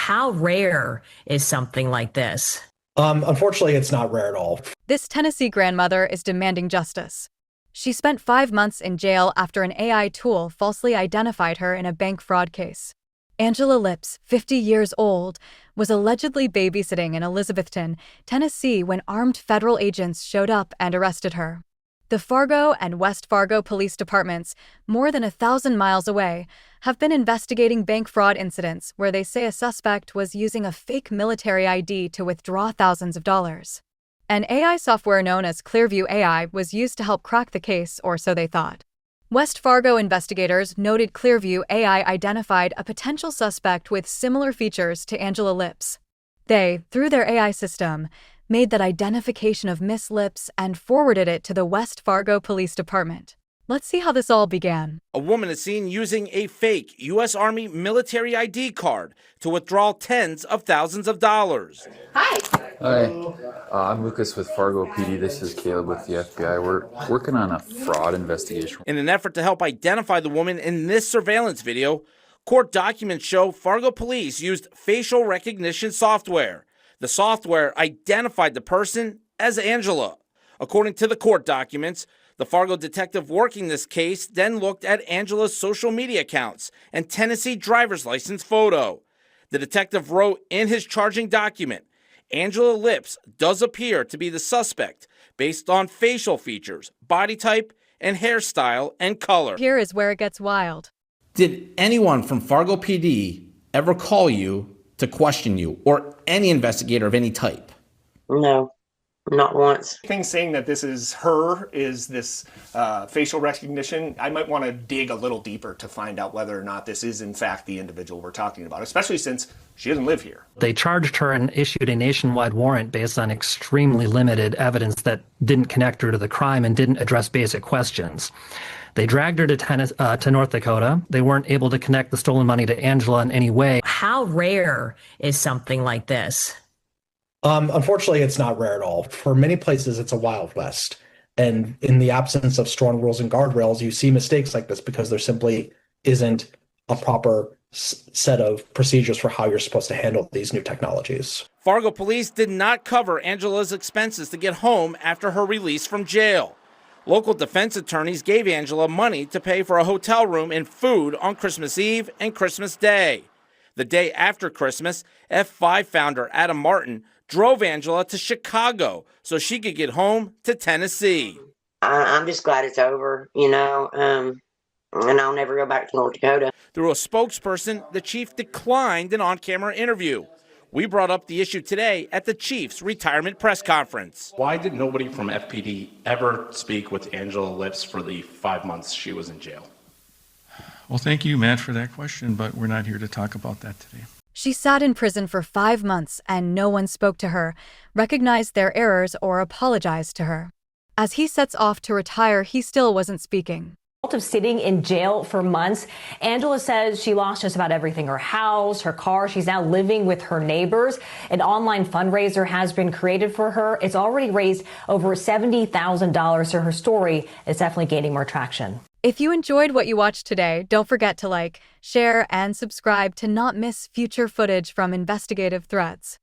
How rare is something like this? Unfortunately, it's not rare at all. This Tennessee grandmother is demanding justice. She spent 5 months in jail after an AI tool falsely identified her in a bank fraud case. Angela Lips, 50 years old, was allegedly babysitting in Elizabethton, Tennessee when armed federal agents showed up and arrested her. The Fargo and West Fargo police departments, more than 1,000 miles away, have been investigating bank fraud incidents where they say a suspect was using a fake military ID to withdraw thousands of dollars. An AI software known as Clearview AI was used to help crack the case, or so they thought. West Fargo investigators noted Clearview AI identified a potential suspect with similar features to Angela Lips. They, through their AI system, made that identification of Miss Lips and forwarded it to the West Fargo Police Department. Let's see how this all began. A woman is seen using a fake U.S. Army military ID card to withdraw tens of thousands of dollars. Hi. Hi, I'm Lucas with Fargo PD. This is Caleb with the FBI. We're working on a fraud investigation. In an effort to help identify the woman in this surveillance video, court documents show Fargo police used facial recognition software. The software identified the person as Angela. According to the court documents, the Fargo detective working this case then looked at Angela's social media accounts and Tennessee driver's license photo. The detective wrote in his charging document, Angela Lips does appear to be the suspect based on facial features, body type, and hairstyle and color. Here is where it gets wild. Did anyone from Fargo PD ever call you to question you, or any investigator of any type? No, not once. Things saying that this is her is this facial recognition. I might want to dig a little deeper to find out whether or not this is in fact the individual we're talking about, especially since she doesn't live here. They charged her and issued a nationwide warrant based on extremely limited evidence that didn't connect her to the crime and didn't address basic questions. They dragged her to North Dakota. They weren't able to connect the stolen money to Angela in any way. How rare is something like this? Unfortunately, it's not rare at all. For many places, it's a Wild West. And in the absence of strong rules and guardrails, you see mistakes like this because there simply isn't a proper set of procedures for how you're supposed to handle these new technologies. Fargo police did not cover Angela's expenses to get home after her release from jail. Local defense attorneys gave Angela money to pay for a hotel room and food on Christmas Eve and Christmas Day. The day after Christmas, F5 founder Adam Martin drove Angela to Chicago so she could get home to Tennessee. I'm just glad it's over, and I'll never go back to North Dakota. Through a spokesperson, the chief declined an on-camera interview. We brought up the issue today at the chief's retirement press conference. Why did nobody from FPD ever speak with Angela Lips for the 5 months she was in jail? Well, thank you, Matt, for that question, but we're not here to talk about that today. She sat in prison for 5 months and no one spoke to her, recognized their errors, or apologized to her. As he sets off to retire, he still wasn't speaking. Of sitting in jail for months, Angela says she lost just about everything: her house, her car. She's now living with her neighbors. An online fundraiser has been created for her. It's already raised over $70,000, so her story is definitely gaining more traction. If you enjoyed what you watched today, don't forget to like, share, and subscribe to not miss future footage from Investigative Threads.